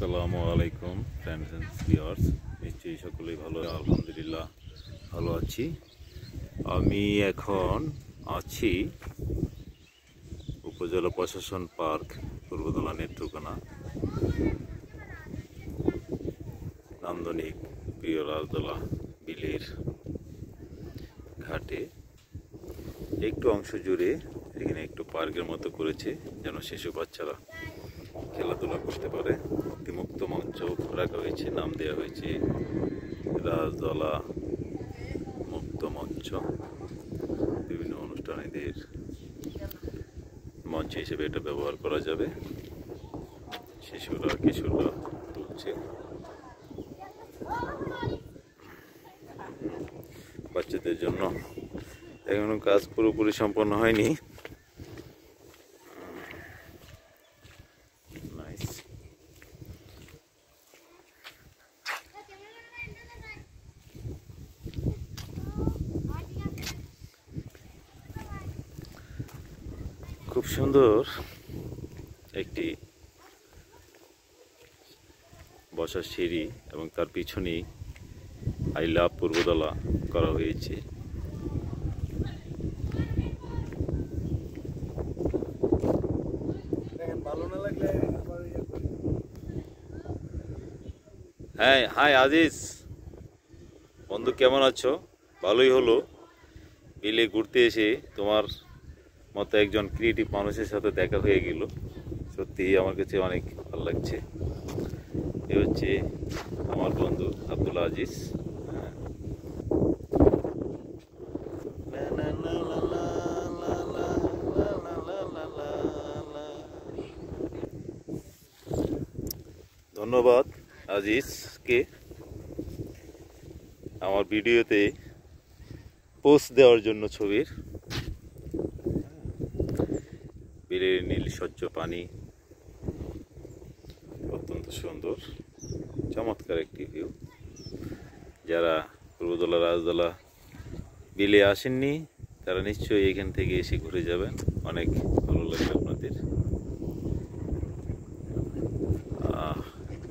আসসালামু আলাইকুম friends and viewers, নিশ্চয়ই সকলেই ভালো। আলহামদুলিল্লাহ ভালো আছি। আমি এখন আছি উপজেলা প্রশাসন পার্ক পূর্বতলা নেত্রকোনা, নান্দনিক প্রিয় রাজদলা বিলের ঘাটে। একটু অংশ জুড়ে এখানে একটু পার্কের মতো করেছে, যেন শিশু বাচ্চারা খেলাধুলা করতে পারে। একটি মুক্ত মঞ্চ রাখা হয়েছে, নাম দেওয়া হয়েছে রাজদলা মুক্ত মঞ্চ। বিভিন্ন অনুষ্ঠানীদের মঞ্চ হিসেবে এটা ব্যবহার করা যাবে। শিশুরা কিশোররা তুলছে, বাচ্চাদের জন্য এখনো কাজ পুরোপুরি সম্পন্ন হয়নি। খুব সুন্দর একটি বসার সিঁড়ি এবং তার পিছনেই আই লাভ পূর্বতলা করা হয়েছে। হ্যাঁ, হাই আজিজ বন্ধু, কেমন আছো? ভালোই হলো বিলে ঘুরতে এসে তোমার মতো একজন ক্রিয়েটিভ মানুষের সাথে দেখা হয়ে গেল। সত্যি আমার কাছে অনেক ভালো লাগছে। এ হচ্ছে আমার বন্ধু আব্দুল আজিজ। ধন্যবাদ আজিজকে আমার ভিডিওতে পোস্ট দেওয়ার জন্য। ছবির বিলের নীল স্বচ্ছ পানি অত্যন্ত সুন্দর, চমৎকার একটি ভিউ। যারা পূর্বতলা রাজদলা বিলে আসেননি তারা নিশ্চয়ই এখান থেকে এসে ঘুরে যাবেন, অনেক ভালো লাগবে আপনাদের।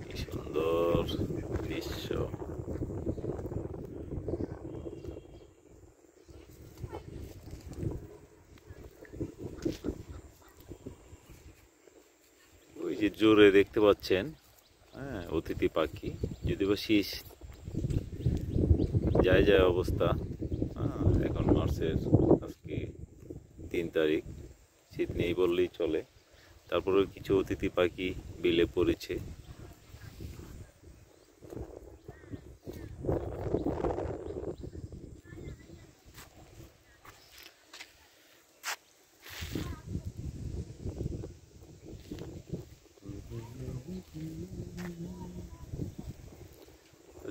কি সুন্দর দৃশ্য। ওই যে জোরে দেখতে পাচ্ছেন, হ্যাঁ, অতিথি পাখি। যদি বা শীষ যায় অবস্থা। এখন মার্চের আজকে 3 তারিখ, শীত নেই বললেই চলে। তারপরেও কিছু অতিথি পাখি বিলে পড়েছে।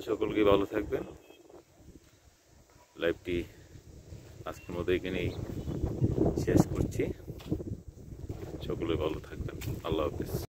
সকলকে ভালো থাকবেন। লাইভটি আজকের মতো এখানেই শেষ করছি। সকলে ভালো থাকবেন। আল্লাহ হাফেজ।